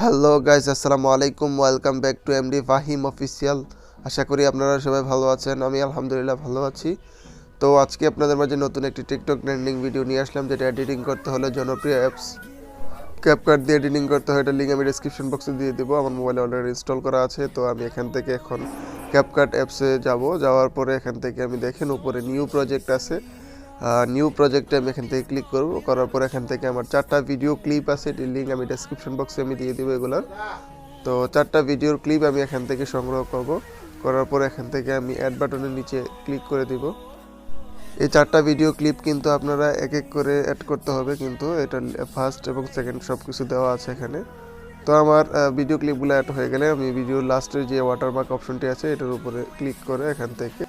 Hello guys, আসসালামু আলাইকুম। Welcome back to MD Fahim official. আশা করি আপনারা সবাই ভালো আছেন। আমি আলহামদুলিল্লাহ ভালো আছি। তো আজকে আপনাদের মাঝে নতুন একটি টিকটক ট্রেন্ডিং ভিডিও নিয়ে আসলাম, যেটা এডিটিং করতে হলে জনপ্রিয় অ্যাপস ক্যাপকাট দিয়ে এডিটিং করতে হয়। এটা লিঙ্ক আমি ডিসক্রিপশন বক্সে দিয়ে দেবো। আমার মোবাইলে অলরেডি ইনস্টল করা আছে। তো আমি এখান থেকে এখন ক্যাপকাট অ্যাপসে যাওয়ার পরে এখান থেকে আমি দেখেন উপরে নিউ প্রজেক্ট আছে। নিউ প্রজেক্টে আমি এখান থেকে ক্লিক করব। করার পর এখান থেকে আমার 4টা ভিডিও ক্লিপ আছে, এটির লিঙ্ক আমি ডেসক্রিপশন বক্সে আমি দিয়ে দেবো এগুলোর। তো 4টা ভিডিওর ক্লিপ আমি এখান থেকে সংগ্রহ করব। করার পর এখান থেকে আমি অ্যাড বাটনের নিচে ক্লিক করে দিব। এই 4টা ভিডিও ক্লিপ কিন্তু আপনারা এক এক করে অ্যাড করতে হবে, কিন্তু এটা ফার্স্ট এবং সেকেন্ড সব কিছু দেওয়া আছে এখানে। তো আমার ভিডিও ক্লিপগুলো অ্যাড হয়ে গেলে আমি ভিডিওর লাস্টের যে ওয়াটারমার্ক অপশনটি আছে এটার উপরে ক্লিক করে এখান থেকে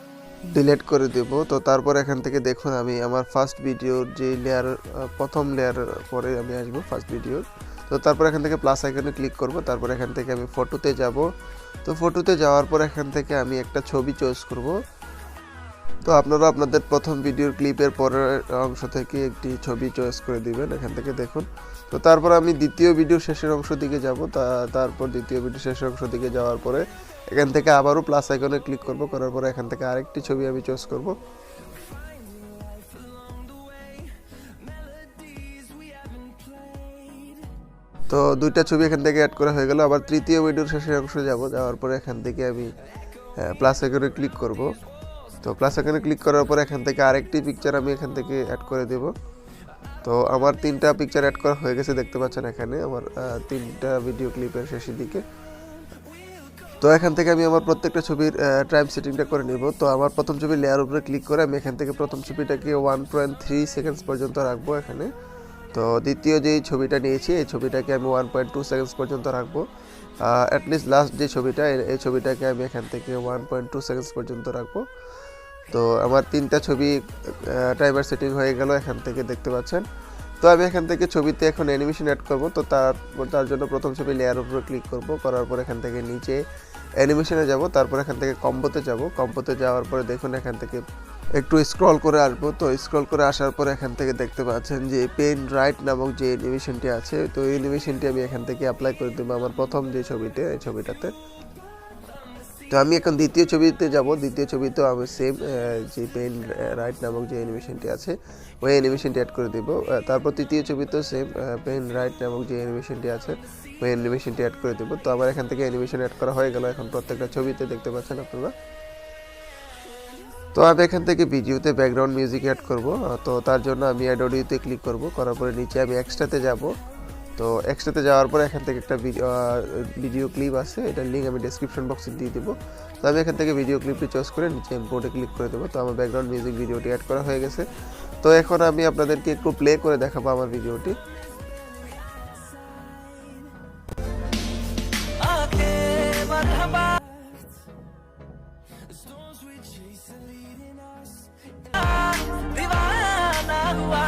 ডিলিট করে দেব। তো তারপর এখান থেকে দেখুন আমি আমার ফার্স্ট ভিডিওর যে লেয়ার, প্রথম লেয়ার পরে আমি আসবো ফার্স্ট ভিডিওর। তো তারপর এখান থেকে প্লাস আইকনে ক্লিক করব। তারপর এখান থেকে আমি ফটোতে যাব। তো ফটোতে যাওয়ার পর এখান থেকে আমি একটা ছবি চয়েস করব। তো আপনারা আপনাদের প্রথম ভিডিওর ক্লিপের পরের অংশ থেকে একটি ছবি চয়েস করে দিবেন এখান থেকে দেখুন। তো তারপর আমি দ্বিতীয় ভিডিওর শেষের অংশ দিকে যাব। তারপর দ্বিতীয় ভিডিওর শেষের অংশ দিকে যাওয়ার পরে এখান থেকে আবারও প্লাস আইকনে ক্লিক করব। করার পরে এখান থেকে আরেকটি ছবি আমি চয়েস করব। তো দুইটা ছবি এখান থেকে অ্যাড করা হয়ে গেল। আবার তৃতীয় ভিডিওর শেষের অংশ যাওয়ার পরে এখান থেকে আমি প্লাস আইকনে ক্লিক করব। তো প্লাস আইকনে ক্লিক করার পর এখান থেকে আরেকটি পিকচার আমি এখান থেকে অ্যাড করে দেব। তো আমার 3টা পিকচার অ্যাড করা হয়ে গেছে, দেখতে পাচ্ছেন এখানে আমার 3টা ভিডিও ক্লিপের শেষের দিকে। তো এখান থেকে আমি আমার প্রত্যেকটা ছবির টাইম সেটিংটা করে নেব। তো আমার প্রথম ছবির লেয়ার উপরে ক্লিক করে আমি এখান থেকে প্রথম ছবিটাকে 1.3 সেকেন্ডস পর্যন্ত রাখবো এখানে। তো দ্বিতীয় যেই ছবিটা নিয়েছি এই ছবিটাকে আমি 1.2 সেকেন্ডস পর্যন্ত রাখবো। অ্যাটলিস্ট লাস্ট যে ছবিটা, এই ছবিটাকে আমি এখান থেকে 1.2 সেকেন্ডস পর্যন্ত রাখবো। তো আমার 3টা ছবি টাইমার সেটিং হয়ে গেল এখান থেকে দেখতে পাচ্ছেন। তো আমি এখান থেকে ছবিতে এখন অ্যানিমেশন অ্যাড করব। তো তার জন্য প্রথম ছবি লেয়ার উপরে ক্লিক করব। করার পর এখান থেকে নিচে অ্যানিমেশনে যাব। তারপর এখান থেকে কম্বোতে যাব। কম্বোতে যাওয়ার পরে দেখুন এখান থেকে একটু স্ক্রল করে আসবো। তো স্ক্রল করে আসার পর এখান থেকে দেখতে পাচ্ছেন যে পেন রাইট নামক যে অ্যানিমেশনটি আছে, তো এই অ্যানিমেশনটি আমি এখান থেকে অ্যাপ্লাই করে দেবো আমার প্রথম যে ছবিতে, এই ছবিটাতে। তো আমি এখন দ্বিতীয় ছবিতে যাব। দ্বিতীয় ছবিতেও আমি সেম যে পেন রাইট নামক যে অ্যানিমেশনটি আছে ওই অ্যানিমেশনটি অ্যাড করে দেব। তারপর তৃতীয় ছবিতেও সেম পেন রাইট নামক যে অ্যানিমেশনটি আছে ওই অ্যানিমেশনটি অ্যাড করে দেব। তো আমার এখান থেকে অ্যানিমেশন অ্যাড করা হয়ে গেল এখন প্রত্যেকটা ছবিতে, দেখতে পাচ্ছেন আপনারা। তো আমি এখান থেকে ভিডিওতে ব্যাকগ্রাউন্ড মিউজিক অ্যাড করব। তো তার জন্য আমি অ্যাড অডিওতে ক্লিক করব। করার পরে নিচে আমি এক্সট্রাতে যাব। তো এক্সট্রাতে যাওয়ার পরে এখান থেকে একটা ভিডিও ক্লিপ আছে, এটার লিঙ্ক আমি ডেসক্রিপশন বক্সে দিয়ে দেবো। তো আমি এখান থেকে ভিডিও ক্লিপটি চয়েস করে নিচে ইম্পোর্টে ক্লিক করে দেবো। তো আমার ব্যাকগ্রাউন্ড মিউজিক ভিডিওটি অ্যাড করা হয়ে গেছে। তো এখন আমি আপনাদেরকে একটু প্লে করে দেখাবো আমার ভিডিওটি। आखे मरहबा दीवाना हुआ।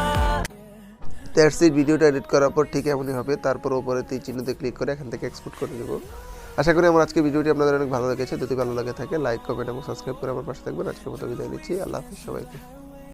That's it. ভিডিওটা এডিট করার পর ঠিক এমনই হবে। তারপর উপরে তীর চিহ্নতে ক্লিক করে এখান থেকে এক্সপোর্ট করে দেবো। আশা করি আমার আজকে ভিডিওটি আপনাদের অনেক ভালো লেগেছে। যদি ভালো লাগে থাকে লাইক, কমেন্ট এবং সাবস্ক্রাইব করে আমার পাশে থাকবেন। আজকের মতো বিদায় নিচ্ছি। আল্লাহ হাফিজ সবাইকে।